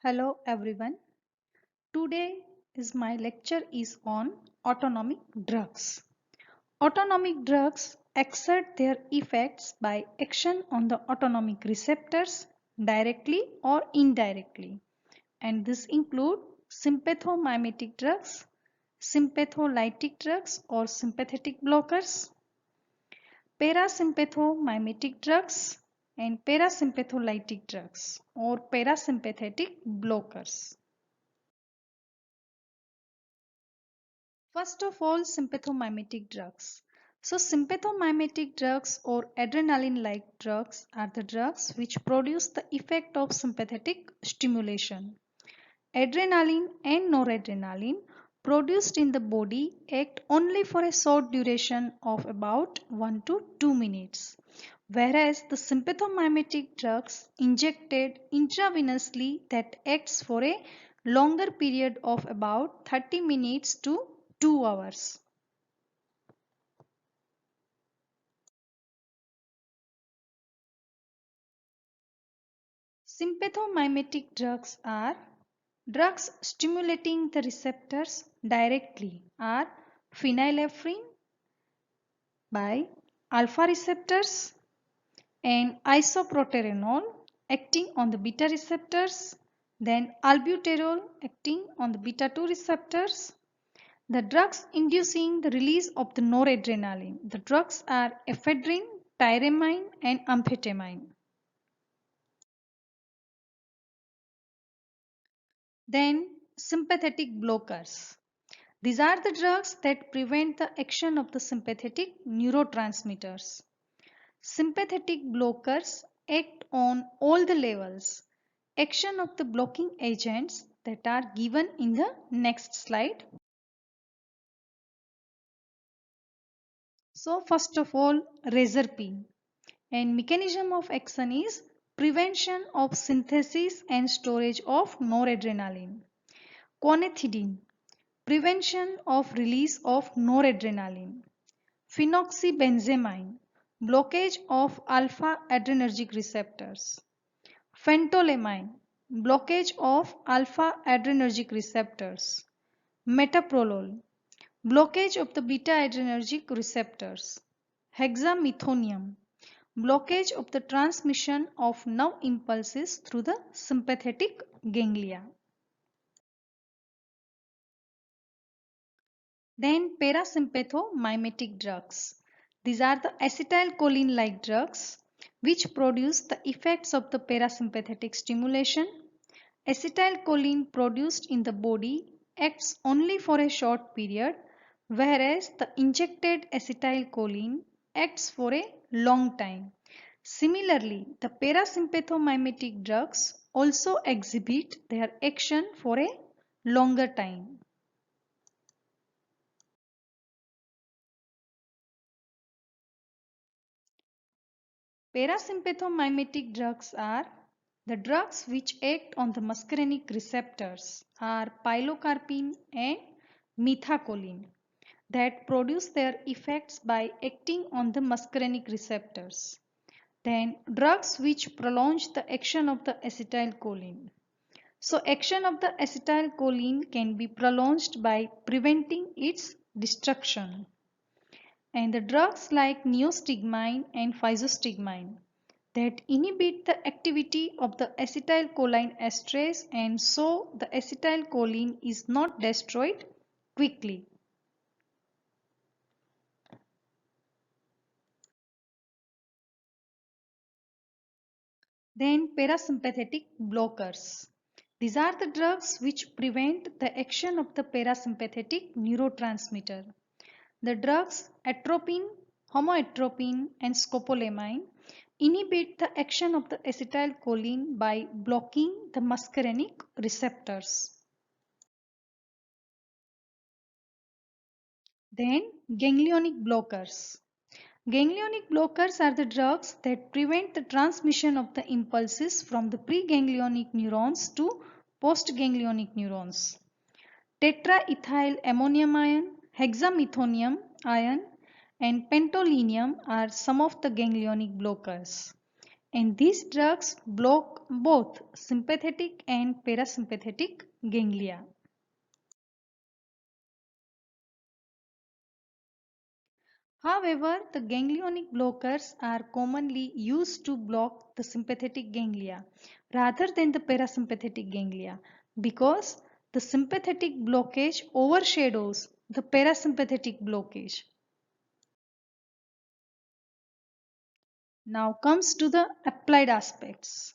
Hello everyone. Today is my lecture is on autonomic drugs. Autonomic drugs exert their effects by action on the autonomic receptors directly or indirectly, and this include sympathomimetic drugs, sympatholytic drugs or sympathetic blockers, parasympathomimetic drugs and parasympatholytic drugs or parasympathetic blockers. First of all, sympathomimetic drugs. So sympathomimetic drugs or adrenaline-like drugs are the drugs which produce the effect of sympathetic stimulation. Adrenaline and noradrenaline produced in the body act only for a short duration of about 1 to 2 minutes, whereas the sympathomimetic drugs injected intravenously that acts for a longer period of about 30 minutes to 2 hours. Sympathomimetic drugs are drugs stimulating the receptors directly are phenylephrine by alpha receptors and isoproterenol acting on the beta receptors, then albuterol acting on the beta 2 receptors. The drugs inducing the release of the noradrenaline. The drugs are ephedrine, tyramine and amphetamine. Then sympathetic blockers. These are the drugs that prevent the action of the sympathetic neurotransmitters. Sympathetic blockers act on all the levels. Action of the blocking agents that are given in the next slide. So first of all, reserpine, and mechanism of action is prevention of synthesis and storage of noradrenaline. Quonethidine, prevention of release of noradrenaline. Phenoxybenzamine, blockage of alpha adrenergic receptors. Phentolamine, blockage of alpha adrenergic receptors. Metoprolol, blockage of the beta adrenergic receptors. Hexamethonium, blockage of the transmission of nerve impulses through the sympathetic ganglia. Then parasympathomimetic drugs. These are the acetylcholine-like drugs which produce the effects of the parasympathetic stimulation. Acetylcholine produced in the body acts only for a short period, whereas the injected acetylcholine acts for a long time. Similarly, the parasympathomimetic drugs also exhibit their action for a longer time. Parasympathomimetic drugs are the drugs which act on the muscarinic receptors are pilocarpine and methacholine that produce their effects by acting on the muscarinic receptors. Then drugs which prolong the action of the acetylcholine. So action of the acetylcholine can be prolonged by preventing its destruction. And the drugs like neostigmine and physostigmine that inhibit the activity of the acetylcholine esterase, and so the acetylcholine is not destroyed quickly. Then parasympathetic blockers. These are the drugs which prevent the action of the parasympathetic neurotransmitter. The drugs atropine, homoatropine and scopolamine inhibit the action of the acetylcholine by blocking the muscarinic receptors. Then ganglionic blockers. Ganglionic blockers are the drugs that prevent the transmission of the impulses from the preganglionic neurons to postganglionic neurons. Tetraethyl ammonium ion, hexamethonium ion and pentolinium are some of the ganglionic blockers. and these drugs block both sympathetic and parasympathetic ganglia. However, the ganglionic blockers are commonly used to block the sympathetic ganglia rather than the parasympathetic ganglia because the sympathetic blockage overshadows the parasympathetic blockage. Now comes to the applied aspects.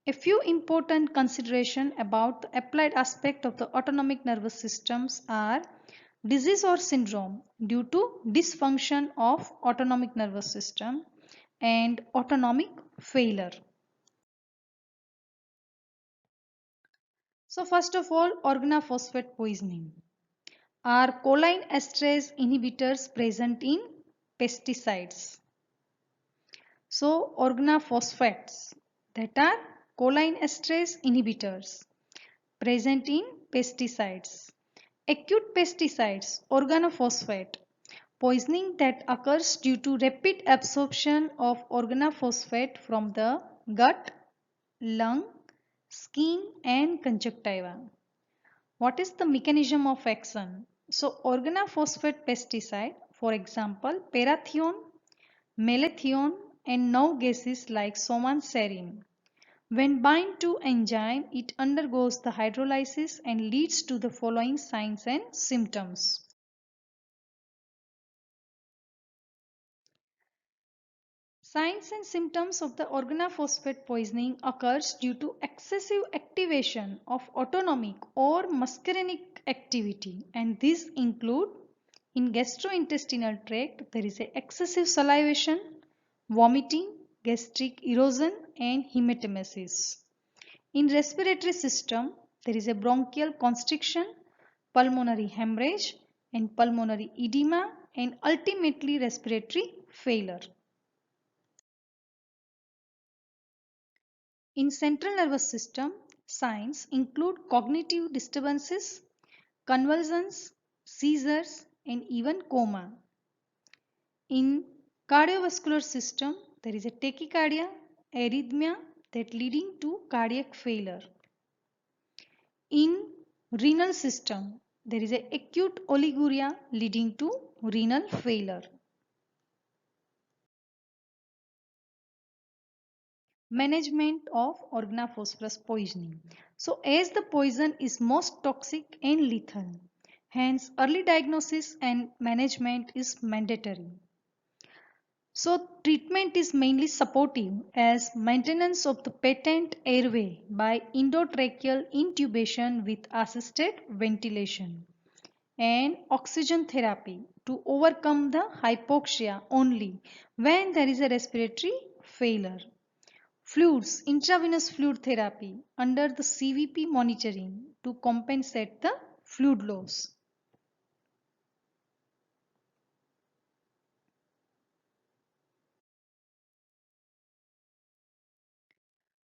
A few important considerations about the applied aspect of the autonomic nervous systems are disease or syndrome due to dysfunction of autonomic nervous system and autonomic failure. So first of all, organophosphate poisoning are choline esterase inhibitors present in pesticides. So organophosphates that are choline esterase inhibitors present in pesticides. Acute pesticides, organophosphate poisoning that occurs due to rapid absorption of organophosphate from the gut, lung, skin and conjunctiva. What is the mechanism of action? So organophosphate pesticide, for example, parathion, malathion and now gases like somanserin. When bind to enzyme, it undergoes the hydrolysis and leads to the following signs and symptoms. Signs and symptoms of the organophosphate poisoning occurs due to excessive activation of autonomic or muscarinic activity, and these include in gastrointestinal tract there is a excessive salivation, vomiting, gastric erosion and hematemesis. In respiratory system there is a bronchial constriction, pulmonary hemorrhage and pulmonary edema and ultimately respiratory failure. In central nervous system, signs include cognitive disturbances, convulsions, seizures, and even coma. In cardiovascular system, there is a tachycardia, arrhythmia that leading to cardiac failure. In renal system, there is a acute oliguria leading to renal failure. Management of organophosphorus poisoning. So as the poison is most toxic and lethal, hence early diagnosis and management is mandatory. So treatment is mainly supportive as maintenance of the patent airway by endotracheal intubation with assisted ventilation and oxygen therapy to overcome the hypoxia only when there is a respiratory failure. Fluids, intravenous fluid therapy under the CVP monitoring to compensate the fluid loss.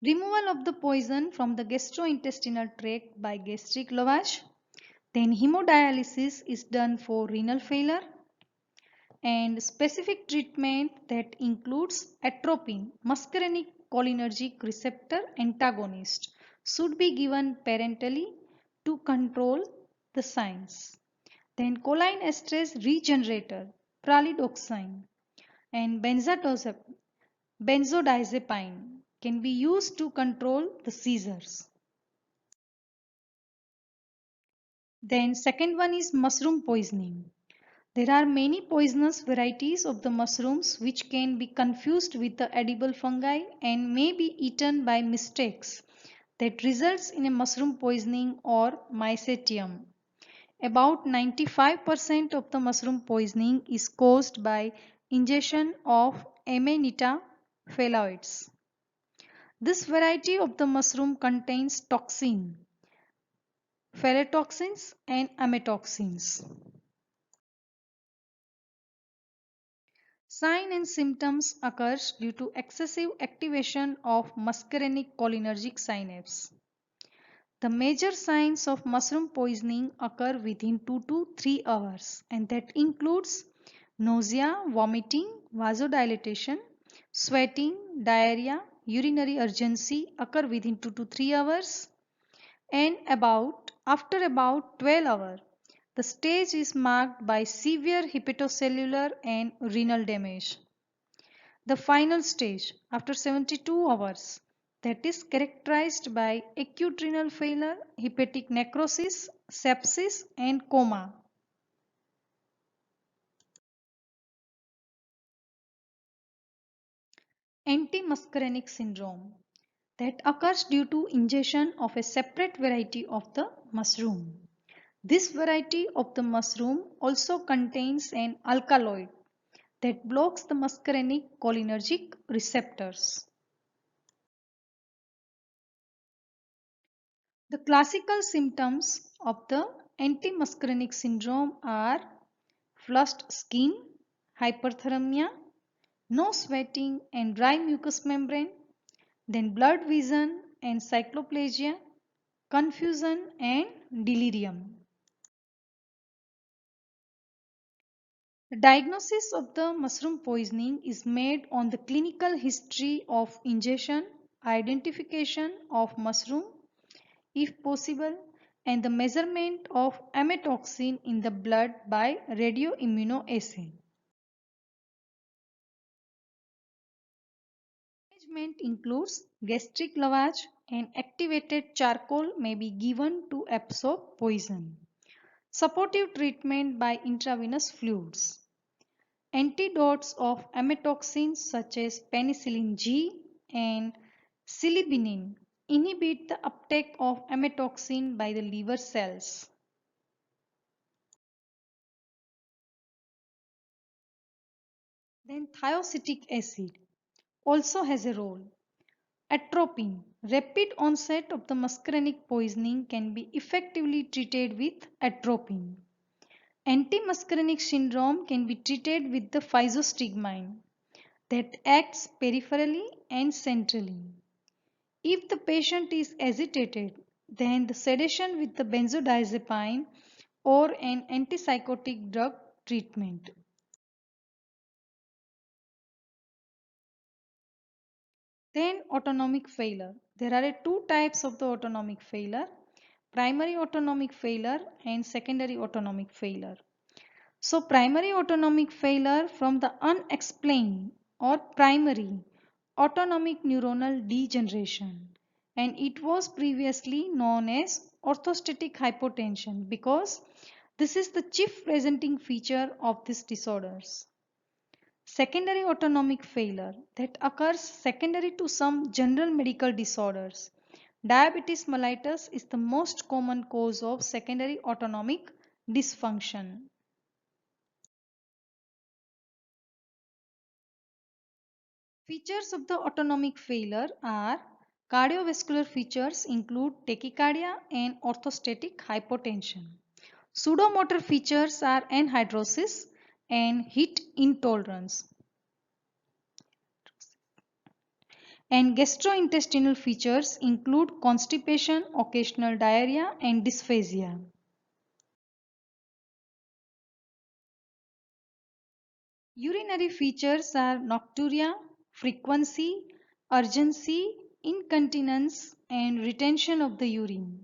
Removal of the poison from the gastrointestinal tract by gastric lavage. Then hemodialysis is done for renal failure and specific treatment that includes atropine, muscarinic cholinergic receptor antagonist should be given parentally to control the signs. Then choline esterase regenerator, pralidoxime and benzodiazepine can be used to control the seizures. Then second one is mushroom poisoning. There are many poisonous varieties of the mushrooms which can be confused with the edible fungi and may be eaten by mistakes that results in a mushroom poisoning or mycetium. About 95% of the mushroom poisoning is caused by ingestion of Amanita phaloides. This variety of the mushroom contains toxin, phytotoxins and amatoxins. Signs and symptoms occurs due to excessive activation of muscarinic cholinergic synapse. The major signs of mushroom poisoning occur within 2 to 3 hours and that includes nausea, vomiting, vasodilatation, sweating, diarrhea, urinary urgency occur within 2 to 3 hours, and after about 12 hours, the stage is marked by severe hepatocellular and renal damage. The final stage, after 72 hours, that is characterized by acute renal failure, hepatic necrosis, sepsis, and coma. Antimuscarinic syndrome that occurs due to ingestion of a separate variety of the mushroom. This variety of the mushroom also contains an alkaloid that blocks the muscarinic cholinergic receptors. The classical symptoms of the antimuscarinic syndrome are flushed skin, hyperthermia, no sweating and dry mucous membrane, then blurred vision and cycloplasia, confusion and delirium. The diagnosis of the mushroom poisoning is made on the clinical history of ingestion, identification of mushroom if possible, and the measurement of amatoxin in the blood by radioimmunoassay. Management includes gastric lavage and activated charcoal may be given to absorb poison. Supportive treatment by intravenous fluids. Antidotes of amatoxins such as penicillin G and silibinin inhibit the uptake of amatoxin by the liver cells. Then thiocetic acid also has a role. Atropine. Rapid onset of the muscarinic poisoning can be effectively treated with atropine. Antimuscarinic syndrome can be treated with the physostigmine that acts peripherally and centrally. If the patient is agitated, then the sedation with the benzodiazepine or an antipsychotic drug treatment. Then autonomic failure. There are two types of the autonomic failure, primary autonomic failure and secondary autonomic failure. So primary autonomic failure from the unexplained or primary autonomic neuronal degeneration, and it was previously known as orthostatic hypotension because this is the chief presenting feature of these disorders. Secondary autonomic failure that occurs secondary to some general medical disorders. Diabetes mellitus is the most common cause of secondary autonomic dysfunction. Features of the autonomic failure are cardiovascular features include tachycardia and orthostatic hypotension. Pseudomotor features are anhidrosis and heat intolerance. And gastrointestinal features include constipation, occasional diarrhea and dysphagia. Urinary features are nocturia, frequency, urgency, incontinence and retention of the urine.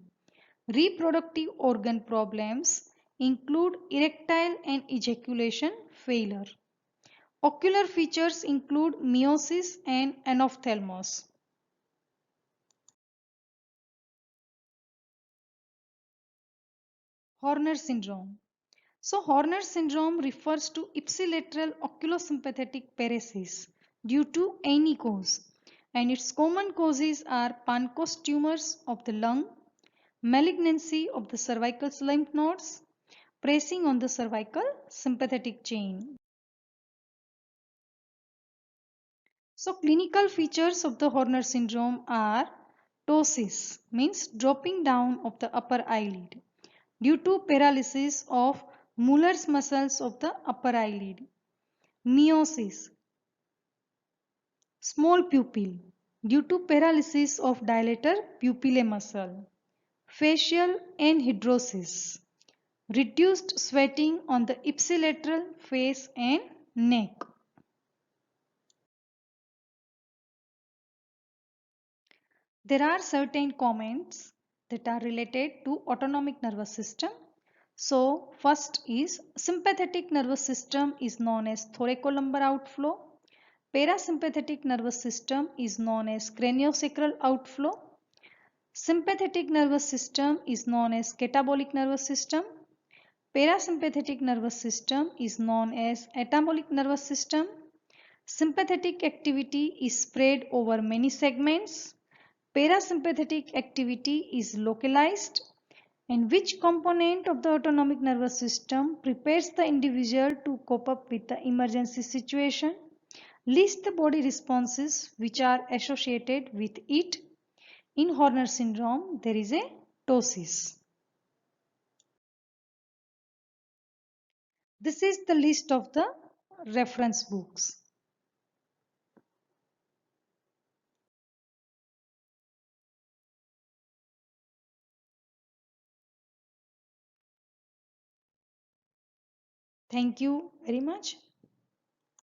Reproductive organ problems include erectile and ejaculation failure. Ocular features include miosis and anophthalmos. Horner syndrome. So Horner syndrome refers to ipsilateral oculosympathetic paresis due to any cause, and its common causes are Pancoast tumors of the lung, malignancy of the cervical lymph nodes, pressing on the cervical sympathetic chain. So clinical features of the Horner syndrome are ptosis, means dropping down of the upper eyelid due to paralysis of Mueller's muscles of the upper eyelid. Miosis, small pupil due to paralysis of dilator pupillae muscle. Facial anhidrosis, reduced sweating on the ipsilateral face and neck. There are certain comments that are related to autonomic nervous system. So first is sympathetic nervous system is known as thoracolumbar outflow. Parasympathetic nervous system is known as craniosacral outflow. Sympathetic nervous system is known as catabolic nervous system. Parasympathetic nervous system is known as anabolic nervous system. Sympathetic activity is spread over many segments. Parasympathetic activity is localized. And which component of the autonomic nervous system prepares the individual to cope up with the emergency situation? List the body responses which are associated with it. In Horner syndrome, there is a ptosis. This is the list of the reference books. Thank you very much.